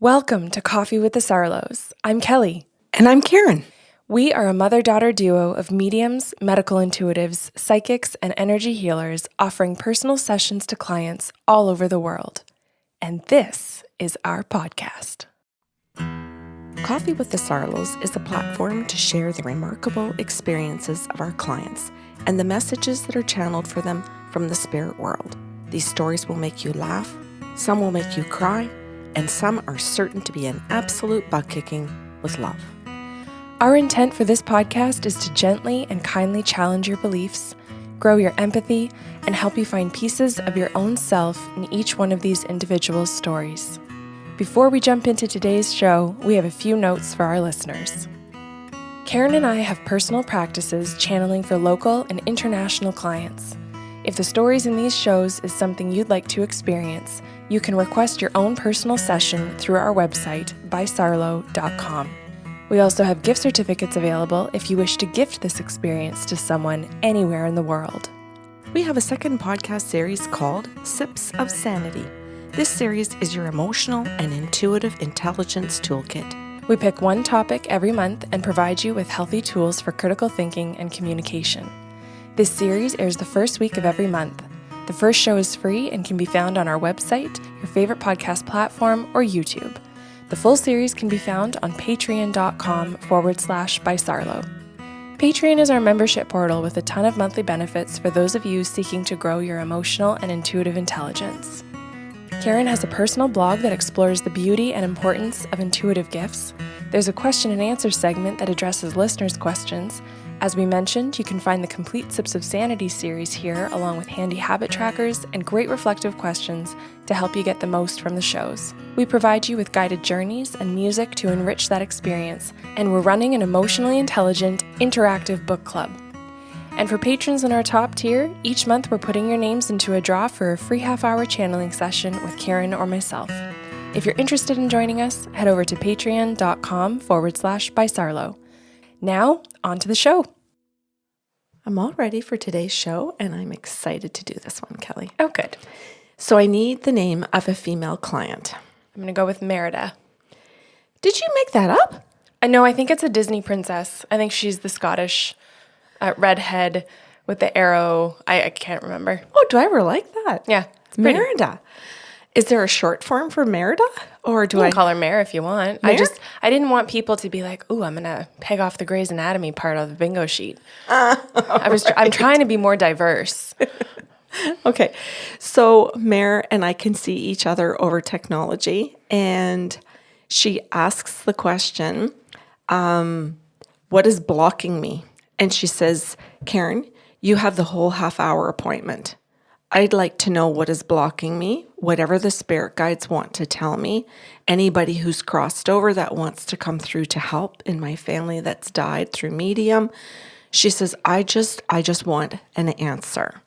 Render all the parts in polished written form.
Welcome to Coffee with the Sarlos. I'm Kelly. And I'm Karen. We are a mother-daughter duo of mediums, medical intuitives, psychics, and energy healers offering personal sessions to clients all over the world. And this is our podcast. Coffee with the Sarlos is a platform to share the remarkable experiences of our clients and the messages that are channeled for them from the spirit world. These stories will make you laugh, some will make you cry, and some are certain to be an absolute butt-kicking with love. Our intent for this podcast is to gently and kindly challenge your beliefs, grow your empathy, and help you find pieces of your own self in each one of these individual stories. Before we jump into today's show, we have a few notes for our listeners. Karen and I have personal practices channeling for local and international clients. If the stories in these shows is something you'd like to experience, you can request your own personal session through our website, bysarlo.com. We also have gift certificates available if you wish to gift this experience to someone anywhere in the world. We have a second podcast series called Sips of Sanity. This series is your emotional and intuitive intelligence toolkit. We pick one topic every month and provide you with healthy tools for critical thinking and communication. This series airs the first week of every month. The first show is free and can be found on our website, your favorite podcast platform, or YouTube. The full series can be found on patreon.com/bysarlo. Patreon is our membership portal with a ton of monthly benefits for those of you seeking to grow your emotional and intuitive intelligence. Karen has a personal blog that explores the beauty and importance of intuitive gifts. There's a question and answer segment that addresses listeners' questions. As we mentioned, you can find the complete Sips of Sanity series here, along with handy habit trackers and great reflective questions to help you get the most from the shows. We provide you with guided journeys and music to enrich that experience, and we're running an emotionally intelligent, interactive book club. And for patrons in our top tier, each month we're putting your names into a draw for a free half-hour channeling session with Karen or myself. If you're interested in joining us, head over to patreon.com/bysarlo. Now, on to the show. I'm all ready for today's show, and I'm excited to do this one, Kelly. Oh, good. So I need the name of a female client. I'm going to go with Merida. Did you make that up? No, I think it's a Disney princess. I think she's the Scottish redhead with the arrow. I can't remember. Oh, do I ever like that? Yeah, it's pretty. Merida. Is there a short form for Merida? Or do You I can call her Mare if you want. Mare? I didn't want people to be like, "Ooh, I'm gonna peg off the Grey's Anatomy part of the bingo sheet." I'm trying to be more diverse. Okay. So Mare and I can see each other over technology, and she asks the question, what is blocking me? And she says, Karen, you have the whole half-hour appointment. I'd like to know what is blocking me, whatever the spirit guides want to tell me, anybody who's crossed over that wants to come through to help in my family that's died through medium. She says, I just want an answer.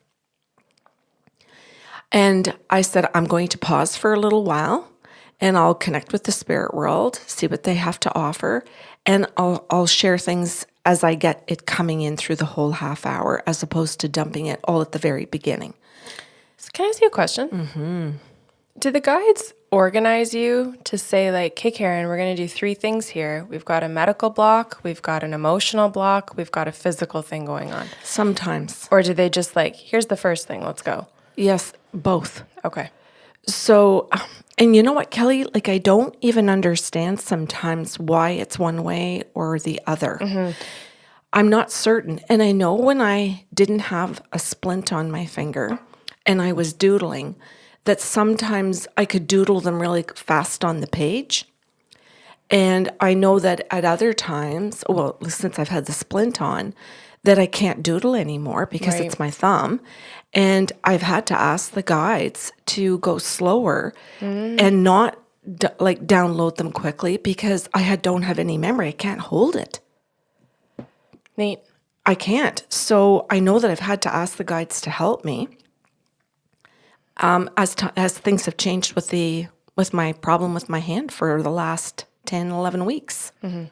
And I said, I'm going to pause for a little while and I'll connect with the spirit world, see what they have to offer, and I'll share things as I get it coming in through the whole half hour as opposed to dumping it all at the very beginning. So can I ask you a question? Mm-hmm. Do the guides organize you to say like, hey, Karen, we're going to do 3 things here. We've got a medical block, we've got an emotional block, we've got a physical thing going on? Sometimes. Or do they just like, here's the first thing, let's go? Yes, both. Okay. So, and you know what, Kelly? Like, I don't even understand sometimes why it's one way or the other. Mm-hmm. I'm not certain. And I know when I didn't have a splint on my finger and I was doodling, that sometimes I could doodle them really fast on the page. And I know that at other times, well, since I've had the splint on, that I can't doodle anymore because it's my thumb. And I've had to ask the guides to go slower and not download them quickly because I don't have any memory. I can't hold it. Neat. I can't. So I know that I've had to ask the guides to help me. As things have changed with my problem with my hand for the last 10, 11 weeks. Mm-hmm.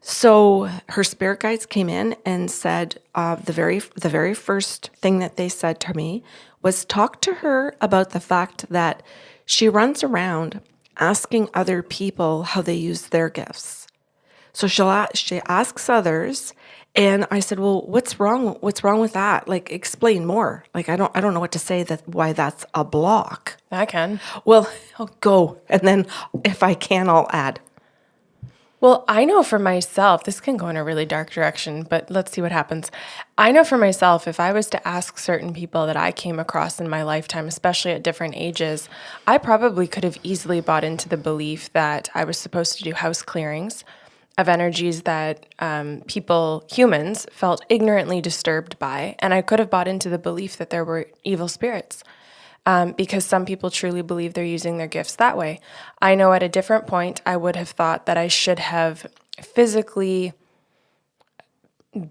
So her spirit guides came in and said the very first thing that they said to me was talk to her about the fact that she runs around asking other people how they use their gifts. So she asks others, and I said, "Well, what's wrong? What's wrong with that? Like, explain more. Like, I don't know what to say why that's a block." I can. Well, I'll go, and then if I can, I'll add. Well, I know for myself, this can go in a really dark direction, but let's see what happens. I know for myself, if I was to ask certain people that I came across in my lifetime, especially at different ages, I probably could have easily bought into the belief that I was supposed to do house clearings of energies that humans, felt ignorantly disturbed by. And I could have bought into the belief that there were evil spirits. Because some people truly believe they're using their gifts that way. I know at a different point, I would have thought that I should have physically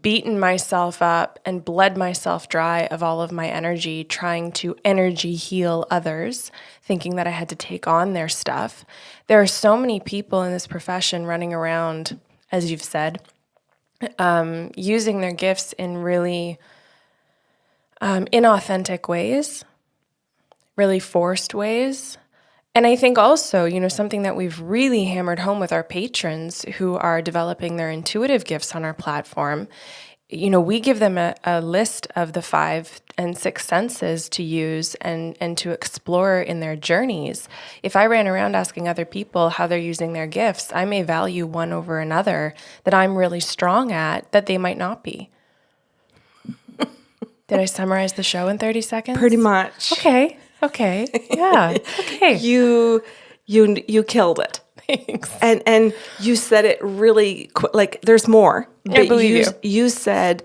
beaten myself up and bled myself dry of all of my energy, trying to energy heal others, thinking that I had to take on their stuff. There are so many people in this profession running around, as you've said, using their gifts in really inauthentic ways, really forced ways. And I think also, something that we've really hammered home with our patrons who are developing their intuitive gifts on our platform, we give them a list of the 5 and 6 senses to use and to explore in their journeys. If I ran around asking other people how they're using their gifts, I may value one over another that I'm really strong at that they might not be. Did I summarize the show in 30 seconds? Pretty much. Okay. Yeah. Okay. You killed it. Thanks. And you said it really like there's more. I believe you said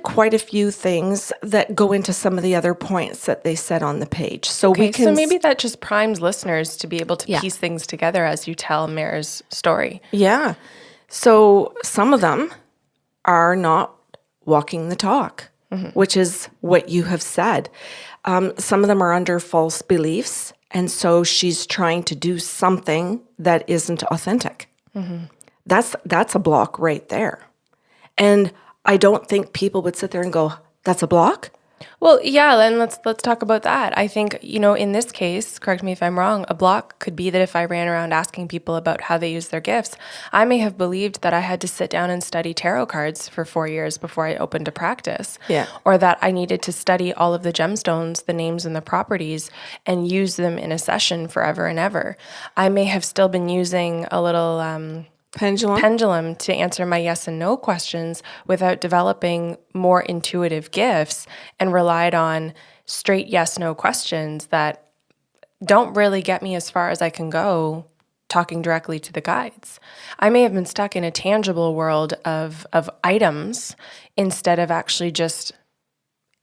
quite a few things that go into some of the other points that they said on the page. So we can. So maybe that just primes listeners to be able to piece things together as you tell Mare's story. Yeah. So some of them are not walking the talk, which is what you have said. Some of them are under false beliefs. And so she's trying to do something that isn't authentic. That's a block right there. And I don't think people would sit there and go, that's a block? Well, yeah, then let's talk about that. I think, in this case, correct me if I'm wrong, a block could be that if I ran around asking people about how they use their gifts, I may have believed that I had to sit down and study tarot cards for 4 years before I opened a practice. Yeah. Or that I needed to study all of the gemstones, the names and the properties, and use them in a session forever and ever. I may have still been using a little pendulum to answer my yes and no questions without developing more intuitive gifts, and relied on straight yes no questions that don't really get me as far as I can go talking directly to the guides. I may have been stuck in a tangible world of items instead of actually just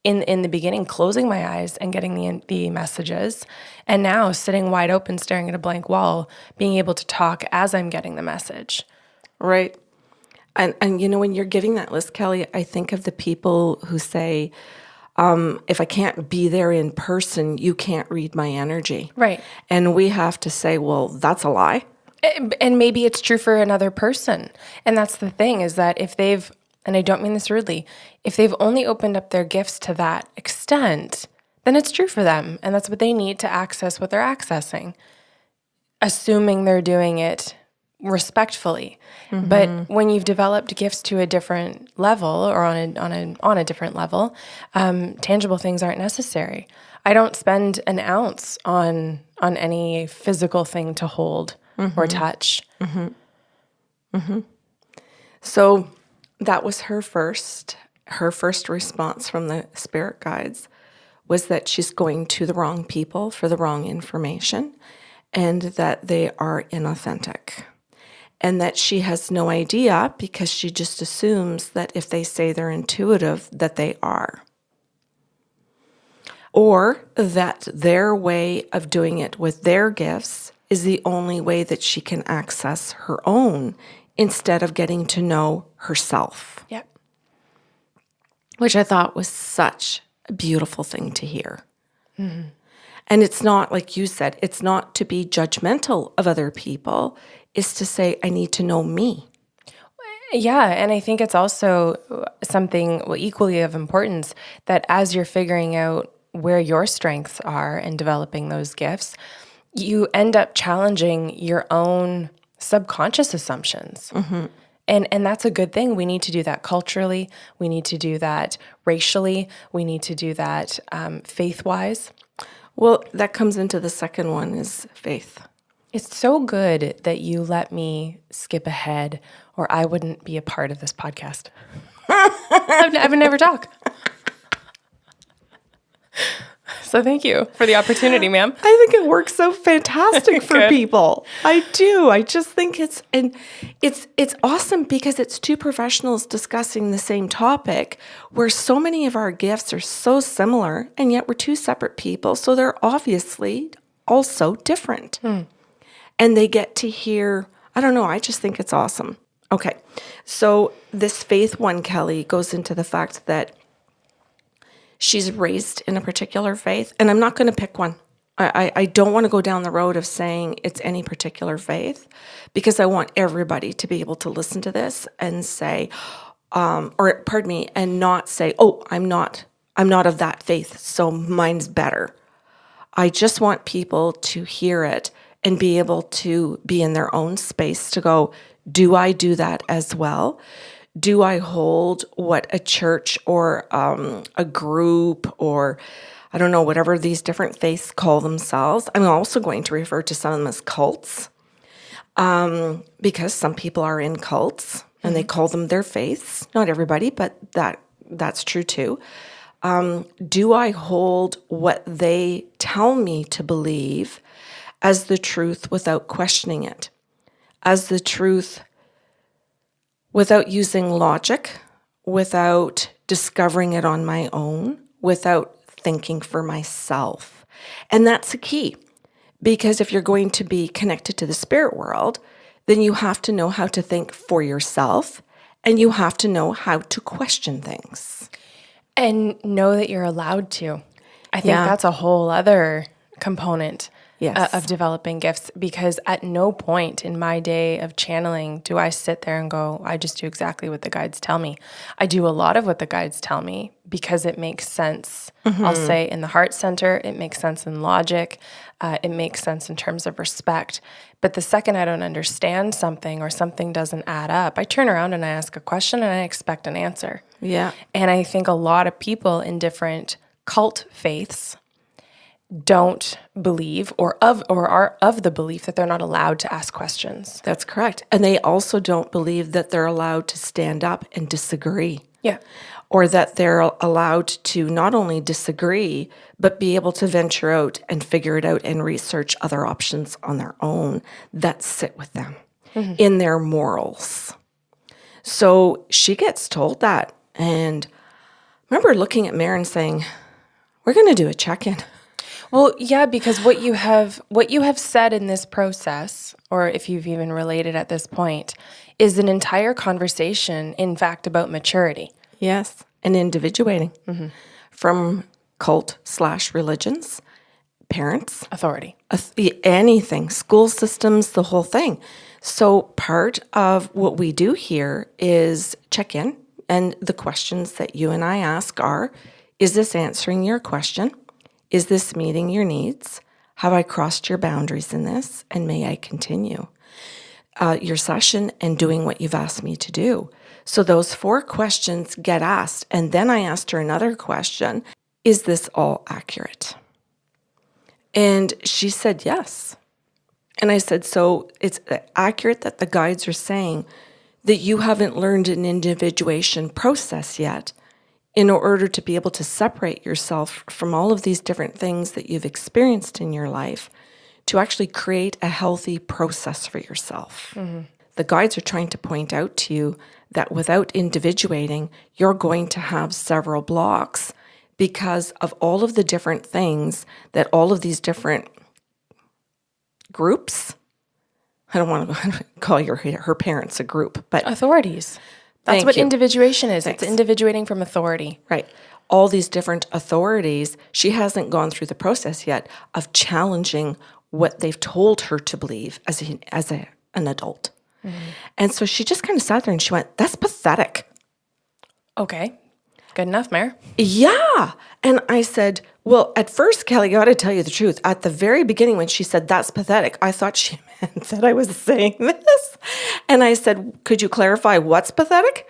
in the beginning closing my eyes and getting the messages, and now sitting wide open staring at a blank wall, being able to talk as I'm getting the message. Right. And when you're giving that list, Kelly, I think of the people who say, if I can't be there in person, you can't read my energy. Right. And we have to say, well, that's a lie. And maybe it's true for another person. And that's the thing, is that if they've, and I don't mean this rudely, if they've only opened up their gifts to that extent, then it's true for them. And that's what they need to access what they're accessing, assuming they're doing it respectfully. But when you've developed gifts to a different level, or on a different level, tangible things aren't necessary. I don't spend an ounce on any physical thing to hold or touch. So that was her first response from the spirit guides, was that she's going to the wrong people for the wrong information, and that they are inauthentic. And that she has no idea, because she just assumes that if they say they're intuitive, that they are. Or that their way of doing it with their gifts is the only way that she can access her own, instead of getting to know herself. Yep. Which I thought was such a beautiful thing to hear. And it's not, like you said, it's not to be judgmental of other people. It's to say, I need to know me. Yeah, and I think it's also something equally of importance, that as you're figuring out where your strengths are and developing those gifts, you end up challenging your own subconscious assumptions. And that's a good thing. We need to do that culturally. We need to do that racially. We need to do that faith-wise. Well, that comes into the second one is faith. It's so good that you let me skip ahead, or I wouldn't be a part of this podcast. I would never talk. So thank you for the opportunity, ma'am. I think it works so fantastic for Good. people. I do. I just think it's awesome because it's two professionals discussing the same topic where so many of our gifts are so similar and yet we're two separate people. So they're obviously also different. And they get to hear, I don't know, I just think it's awesome. Okay. So this faith one, Kelly, goes into the fact that she's raised in a particular faith, and I'm not going to pick one. I don't want to go down the road of saying it's any particular faith because I want everybody to be able to listen to this and say, and not say, oh, I'm not of that faith, so mine's better. I just want people to hear it and be able to be in their own space to go, do I do that as well? Do I hold what a church or a group or, I don't know, whatever these different faiths call themselves? I'm also going to refer to some of them as cults because some people are in cults and they call them their faiths. Not everybody, but that's true too. Do I hold what they tell me to believe as the truth without questioning it? As the truth without using logic, without discovering it on my own, without thinking for myself. And that's the key, because if you're going to be connected to the spirit world, then you have to know how to think for yourself, and you have to know how to question things. And know that you're allowed to. I think that's a whole other component of developing gifts, because at no point in my day of channeling do I sit there and go, I just do exactly what the guides tell me. I do a lot of what the guides tell me because it makes sense. I'll say in the heart center, it makes sense in logic. It makes sense in terms of respect. But the second I don't understand something or something doesn't add up, I turn around and I ask a question and I expect an answer. Yeah. And I think a lot of people in different cult faiths don't believe or are of the belief that they're not allowed to ask questions. That's correct. And they also don't believe that they're allowed to stand up and disagree. Yeah. Or that they're allowed to not only disagree, but be able to venture out and figure it out and research other options on their own that sit with them in their morals. So she gets told that. And I remember looking at Maren saying, we're going to do a check-in. Well, yeah, because what you have said in this process, or if you've even related at this point, is an entire conversation, in fact, about maturity. Yes, and individuating from cult/religions, parents, Authority. Anything, school systems, the whole thing. So part of what we do here is check in, and the questions that you and I ask are, is this answering your question? Is this meeting your needs? Have I crossed your boundaries in this? And may I continue your session and doing what you've asked me to do? So those 4 questions get asked. And then I asked her another question. Is this all accurate? And she said yes. And I said, so it's accurate that the guides are saying that you haven't learned an individuation process yet in order to be able to separate yourself from all of these different things that you've experienced in your life to actually create a healthy process for yourself. The guides are trying to point out to you that without individuating, you're going to have several blocks because of all of the different things that all of these different groups, I don't want to call her parents a group, but Authorities. That's what individuation is. It's individuating from authority. Right. All these different authorities, she hasn't gone through the process yet of challenging what they've told her to believe as an adult. And so she just kind of sat there and she went, that's pathetic. Okay. Good enough, Mare. Yeah. And I said, well, at first, Kelly, got to tell you the truth. At the very beginning, when she said, that's pathetic, I thought she meant that I was saying this. And I said, could you clarify what's pathetic?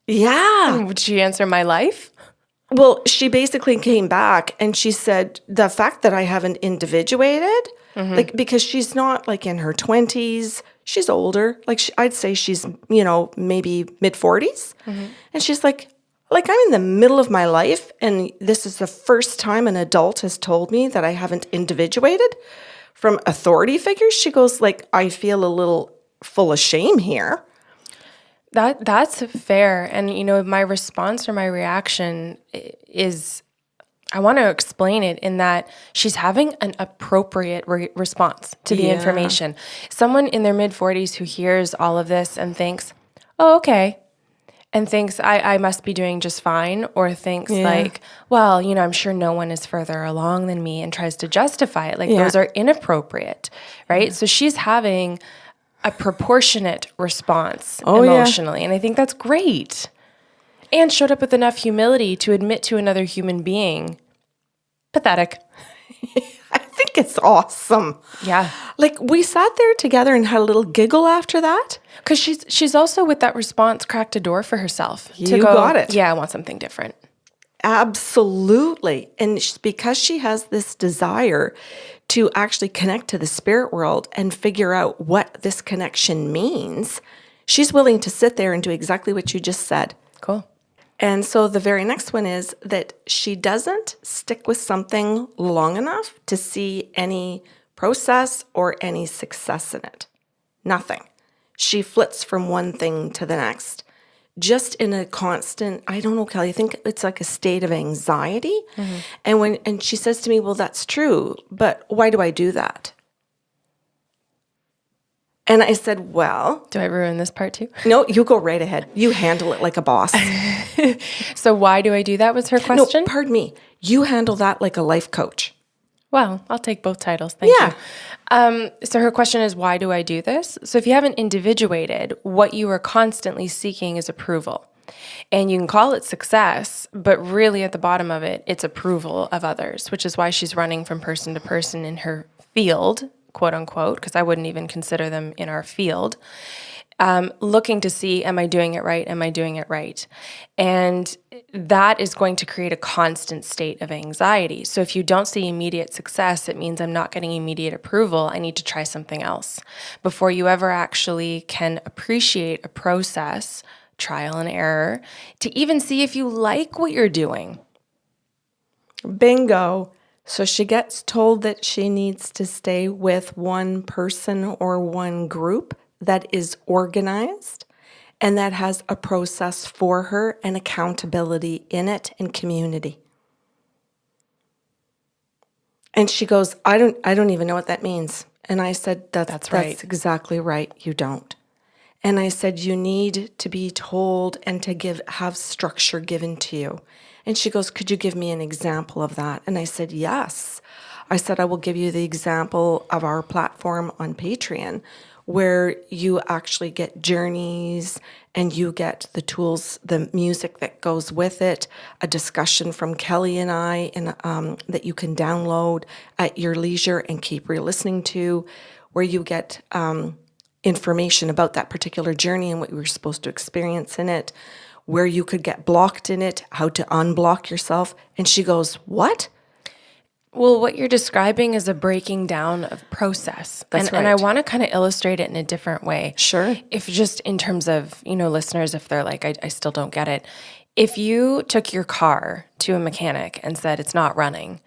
Yeah. Would she answer my life? Well, she basically came back and she said, the fact that I haven't individuated, like, because she's not like in her 20s, she's older. Like, I'd say she's, maybe mid 40s. And she's like, I'm in the middle of my life, and this is the first time an adult has told me that I haven't individuated from authority figures. She goes, like, I feel a little full of shame here. That's fair. And, my response or my reaction is I want to explain it in that she's having an appropriate response to the information. Someone in their mid-40s who hears all of this and thinks, oh, okay, and thinks I must be doing just fine, or thinks like, well, I'm sure no one is further along than me, and tries to justify it. Like those are inappropriate, right? So she's having a proportionate response emotionally. And I think that's great. And showed up with enough humility to admit to another human being, pathetic. I think it's awesome. Yeah. Like, we sat there together and had a little giggle after that. Because she's also, with that response, cracked a door for herself. You got it. Yeah, I want something different. Absolutely. And because she has this desire to actually connect to the spirit world and figure out what this connection means, she's willing to sit there and do exactly what you just said. Cool. And so the very next one is that she doesn't stick with something long enough to see any process or any success in it. Nothing. She flits from one thing to the next, just in a constant, I don't know, Kelly, I think it's like a state of anxiety. And she says to me, well, that's true, but why do I do that? And I said, well... Do I ruin this part too? No, you go right ahead. You handle it like a boss. So why do I do that was her question? No, pardon me. You handle that like a life coach. Well, I'll take both titles. Thank you. So her question is, why do I do this? So if you haven't individuated, what you are constantly seeking is approval. And you can call it success, but really at the bottom of it, it's approval of others, which is why she's running from person to person in her field, quote unquote, because I wouldn't even consider them in our field, looking to see, am I doing it right? Am I doing it right? And that is going to create a constant state of anxiety. So if you don't see immediate success, it means I'm not getting immediate approval. I need to try something else. Before you ever actually can appreciate a process, trial and error, to even see if you like what you're doing. Bingo. So she gets told that she needs to stay with one person or one group that is organized and that has a process for her and accountability in it and community. And she goes, I don't even know what that means. And I said, that's right. That's exactly right. You don't. And I said, you need to be told and to have structure given to you. And she goes, could you give me an example of that? And I said, yes. I said, I will give you the example of our platform on Patreon, where you actually get journeys and you get the tools, the music that goes with it, a discussion from Kelly and I that you can download at your leisure and keep re-listening to, where you get information about that particular journey and what you were supposed to experience in it, where you could get blocked in it, how to unblock yourself. And she goes, what? Well, what you're describing is a breaking down of process. That's right. And I want to kind of illustrate it in a different way. Sure. If just in terms of, listeners, if they're like, I still don't get it. If you took your car to a mechanic and said it's not running,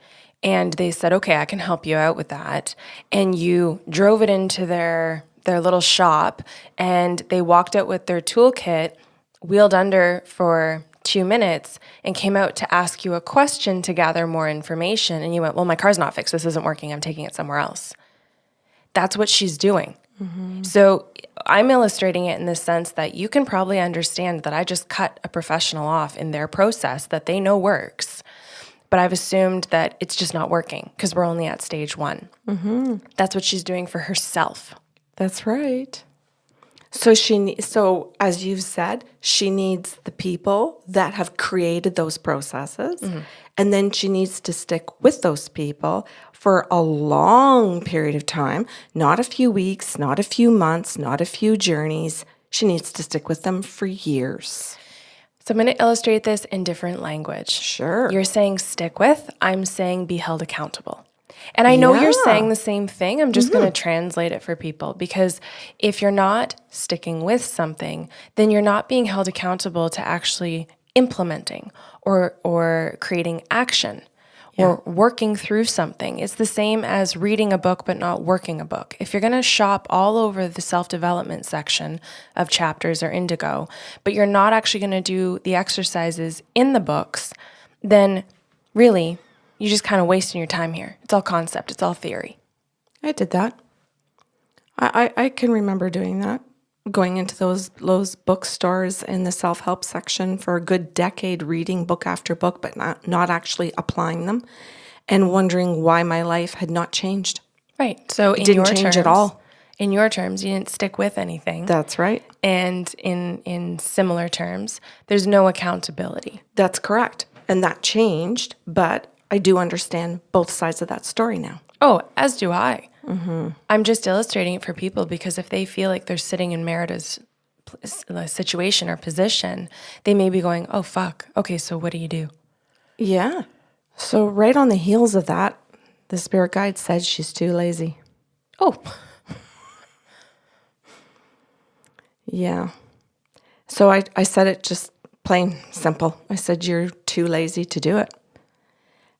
and they said, okay, I can help you out with that, and you drove it into their little shop, and they walked out with their toolkit, wheeled under for 2 minutes, and came out to ask you a question to gather more information, and you went, well, my car's not fixed. This isn't working. I'm taking it somewhere else. That's what she's doing. Mm-hmm. So I'm illustrating it in the sense that you can probably understand that I just cut a professional off in their process that they know works, but I've assumed that it's just not working because we're only at stage 1. Mm-hmm. That's what she's doing for herself. That's right. So as you've said, she needs the people that have created those processes, and then she needs to stick with those people for a long period of time, not a few weeks, not a few months, not a few journeys. She needs to stick with them for years. So I'm going to illustrate this in different language. Sure. You're saying stick with, I'm saying be held accountable. And I know you're saying the same thing. I'm just going to translate it for people, because if you're not sticking with something, then you're not being held accountable to actually implementing or creating action or working through something. It's the same as reading a book but not working a book. If you're going to shop all over the self-development section of Chapters or Indigo, but you're not actually going to do the exercises in the books, then really you're just kind of wasting your time here. It's all concept. It's all theory. I did that. I can remember doing that, going into those bookstores in the self-help section for a good decade, reading book after book, but not actually applying them, and wondering why my life had not changed. Right. So It didn't change at all. In your terms, you didn't stick with anything. That's right. And in similar terms, there's no accountability. That's correct. And that changed, but I do understand both sides of that story now. Oh, as do I. Mm-hmm. I'm just illustrating it for people because if they feel like they're sitting in Merida's situation or position, they may be going, oh, fuck. Okay, so what do you do? Yeah. So right on the heels of that, the spirit guide said she's too lazy. Oh. Yeah. So I said it just plain simple. I said, you're too lazy to do it.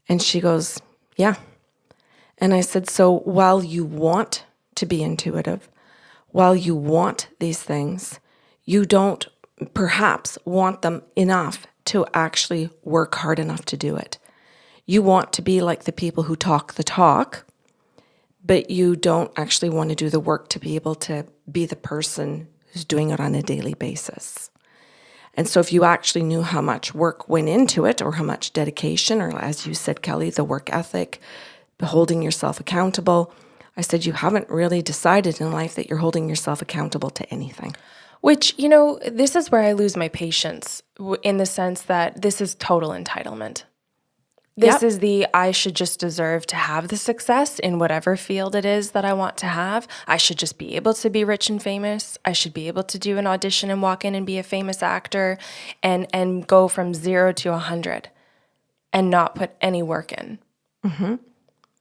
And she goes, yeah. And I said, so while you want to be intuitive, while you want these things, you don't perhaps want them enough to actually work hard enough to do it. You want to be like the people who talk the talk, but you don't actually want to do the work to be able to be the person who's doing it on a daily basis. And so if you actually knew how much work went into it, or how much dedication, or as you said, Kelly, the work ethic, holding yourself accountable, I said, you haven't really decided in life that you're holding yourself accountable to anything. Which, this is where I lose my patience in the sense that this is total entitlement. This is I should just deserve to have the success in whatever field it is that I want to have. I should just be able to be rich and famous. I should be able to do an audition and walk in and be a famous actor and go from 0 to 100 and not put any work in. Mm-hmm.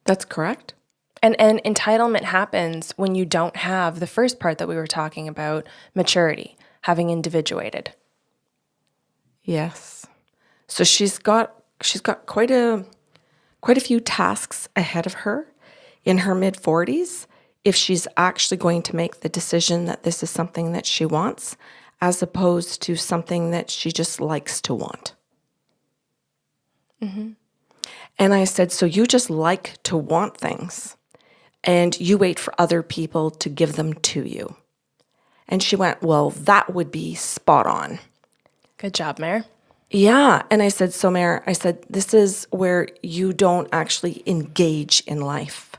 That's correct. And entitlement happens when you don't have the first part that we were talking about, maturity, having individuated. Yes. So she's got quite a few tasks ahead of her in her mid-40s if she's actually going to make the decision that this is something that she wants, as opposed to something that she just likes to want. Mm-hmm. And I said, so you just like to want things and you wait for other people to give them to you. And she went, well, that would be spot on. Good job, Mare. Yeah. And I said, so Mare, I said, this is where you don't actually engage in life.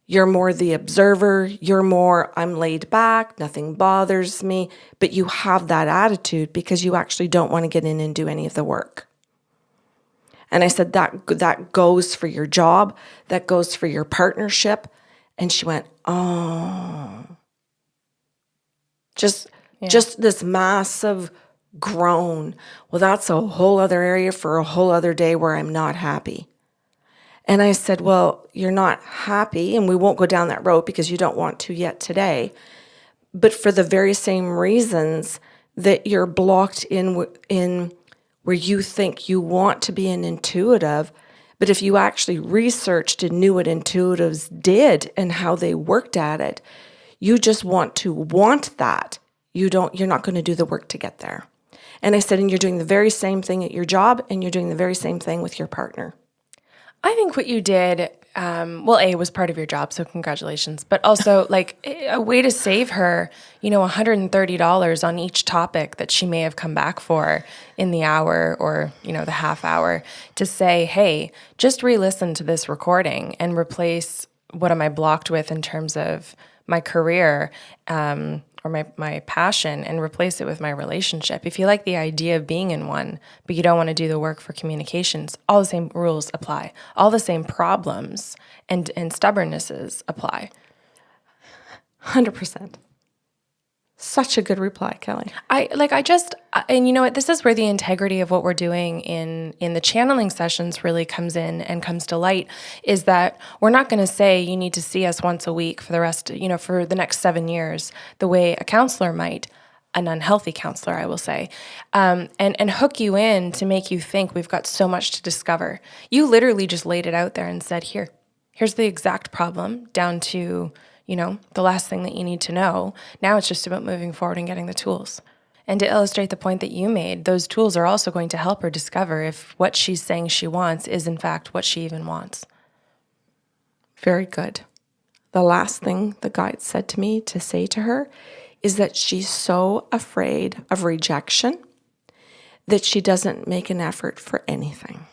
You're more the observer. You're more, I'm laid back, nothing bothers me. But you have that attitude because you actually don't want to get in and do any of the work. And I said, that goes for your job. That goes for your partnership. And she went, oh. Just this massive groan. Well, that's a whole other area for a whole other day where I'm not happy. And I said, well, you're not happy, and we won't go down that road because you don't want to yet today. But for the very same reasons that you're blocked in where you think you want to be an intuitive, but if you actually researched and knew what intuitives did and how they worked at it, you just want that. You're not going to do the work to get there. And I said, and you're doing the very same thing at your job, and you're doing the very same thing with your partner. I think what you did, A, was part of your job, so congratulations. But also, like, a way to save her, $130 on each topic that she may have come back for in the hour or, the half hour, to say, hey, just re-listen to this recording and replace what am I blocked with in terms of my career or my passion, and replace it with my relationship. If you like the idea of being in one, but you don't want to do the work for communications, all the same rules apply. All the same problems and stubbornnesses apply. 100%. Such a good reply, Kelly. And you know what, this is where the integrity of what we're doing in the channeling sessions really comes in and comes to light, is that we're not going to say you need to see us once a week for the rest, for the next 7 years, the way a counselor might, an unhealthy counselor, I will say, and hook you in to make you think we've got so much to discover. You literally just laid it out there and said, here's the exact problem down to the last thing that you need to know. Now it's just about moving forward and getting the tools. And to illustrate the point that you made, those tools are also going to help her discover if what she's saying she wants is in fact what she even wants. Very good. The last thing the guide said to me to say to her is that she's so afraid of rejection that she doesn't make an effort for anything.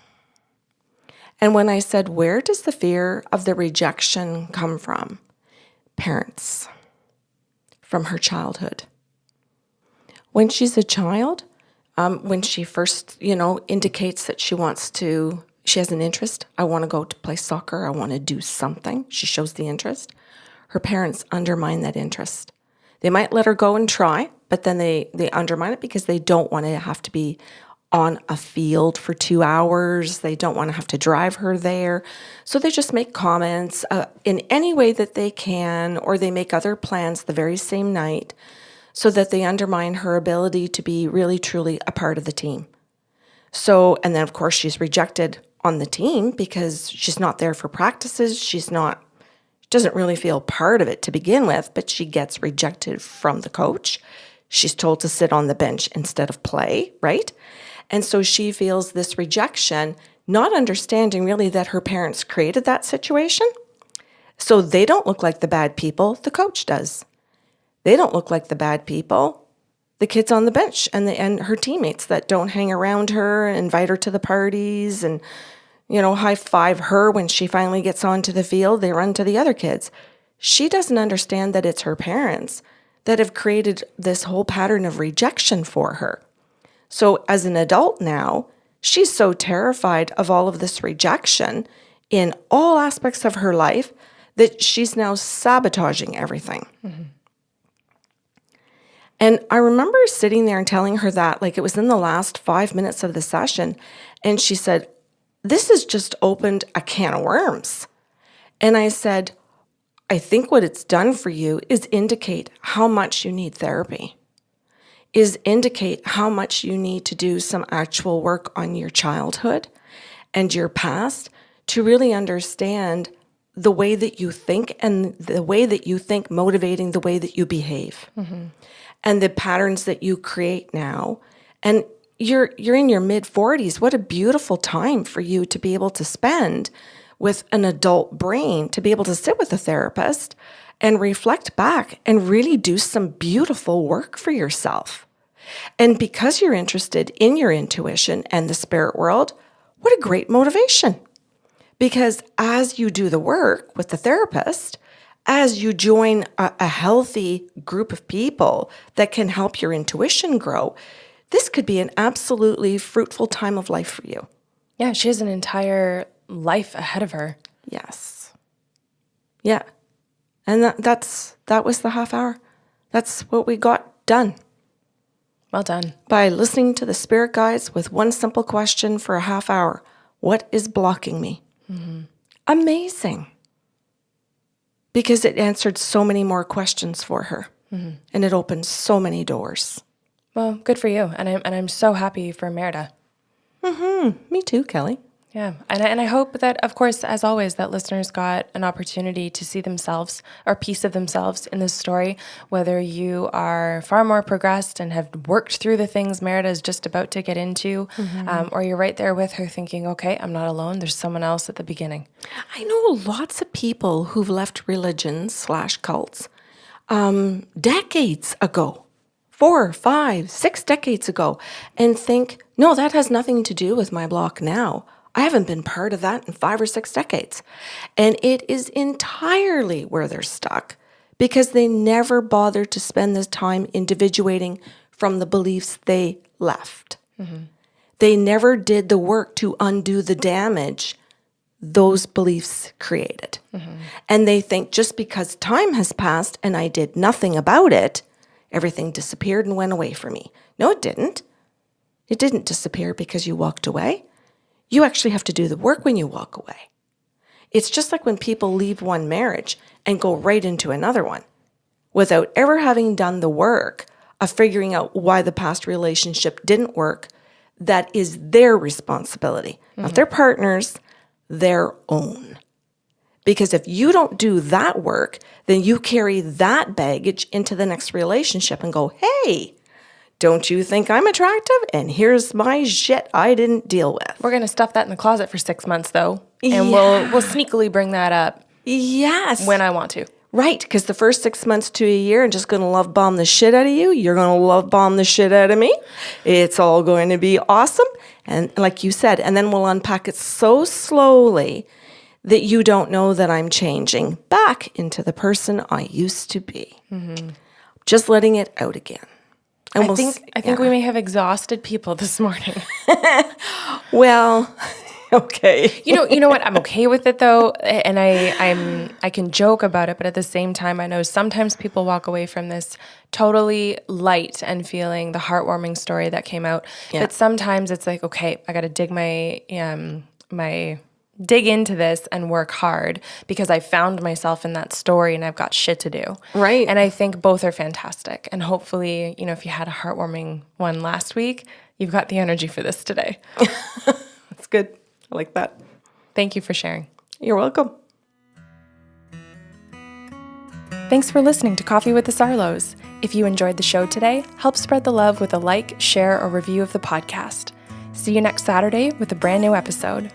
And when I said, where does the fear of the rejection come from? Parents, from her childhood. When she's a child, when she first, indicates that she has an interest, I want to go to play soccer, I want to do something, she shows the interest, her parents undermine that interest. They might let her go and try, but then they undermine it because they don't want to have to be on a field for 2 hours. They don't want to have to drive her there. So they just make comments in any way that they can, or they make other plans the very same night so that they undermine her ability to be really, truly a part of the team. So, and then of course she's rejected on the team because she's not there for practices. She doesn't really feel part of it to begin with, but she gets rejected from the coach. She's told to sit on the bench instead of play, right? And so she feels this rejection, not understanding really that her parents created that situation. So they don't look like the bad people, the coach does. They don't look like the bad people, the kids on the bench and her teammates that don't hang around her, invite her to the parties and, high five her when she finally gets onto the field. They run to the other kids. She doesn't understand that it's her parents that have created this whole pattern of rejection for her. So as an adult now, she's so terrified of all of this rejection in all aspects of her life that she's now sabotaging everything. Mm-hmm. And I remember sitting there and telling her that, like it was in the last 5 minutes of the session, and she said, this has just opened a can of worms. And I said, I think what it's done for you is indicate how much you need therapy, is indicate how much you need to do some actual work on your childhood and your past to really understand the way that you think and the way that you think motivating the way that you behave. Mm-hmm. And the patterns that you create now. And you're in your mid-40s. What a beautiful time for you to be able to spend with an adult brain, to be able to sit with a therapist and reflect back and really do some beautiful work for yourself. And because you're interested in your intuition and the spirit world, what a great motivation. Because as you do the work with the therapist, as you join a healthy group of people that can help your intuition grow, this could be an absolutely fruitful time of life for you. Yeah, she has an entire life ahead of her. Yes. Yeah. And that was the half hour. That's what we got done. Well done. By listening to the spirit guides with one simple question for a half hour. What is blocking me? Mm-hmm. Amazing. Because it answered so many more questions for her. Mm-hmm. And it opened so many doors. Well, good for you. And I'm so happy for Merida. Mm-hmm. Me too, Kelly. Yeah. And I hope that, of course, as always, that listeners got an opportunity to see themselves or a piece of themselves in this story, whether you are far more progressed and have worked through the things Merida is just about to get into, mm-hmm. Or you're right there with her thinking, okay, I'm not alone. There's someone else at the beginning. I know lots of people who've left religions / cults decades ago. 4, 5, 6 decades ago, and think, no, that has nothing to do with my block now. I haven't been part of that in 5 or 6 decades. And it is entirely where they're stuck because they never bothered to spend the time individuating from the beliefs they left. They never did the work to undo the damage those beliefs created. And they think just because time has passed and I did nothing about it, everything disappeared and went away from me. No, it didn't. It didn't disappear because you walked away. You actually have to do the work when you walk away. It's just like when people leave one marriage and go right into another one without ever having done the work of figuring out why the past relationship didn't work. That is their responsibility, not their partner's, their own. Because if you don't do that work, then you carry that baggage into the next relationship and go, hey, don't you think I'm attractive? And here's my shit I didn't deal with. We're going to stuff that in the closet for 6 months, though. And we'll sneakily bring that up when I want to. Right, because the first 6 months to a year, I'm just going to love bomb the shit out of you. You're going to love bomb the shit out of me. It's all going to be awesome. And like you said, and then we'll unpack it so slowly that you don't know that I'm changing back into the person I used to be. Just letting it out again. And I think we may have exhausted people this morning. Well, okay. You know what? I'm okay with it though, and I can joke about it, but at the same time, I know sometimes people walk away from this totally light and feeling the heartwarming story that came out. Yeah. But sometimes it's like, okay, I got to dig into this and work hard because I found myself in that story and I've got shit to do. Right. And I think both are fantastic. And hopefully, if you had a heartwarming one last week, you've got the energy for this today. That's good. I like that. Thank you for sharing. You're welcome. Thanks for listening to Coffee with the Sarlos. If you enjoyed the show today, help spread the love with a like, share, or review of the podcast. See you next Saturday with a brand new episode.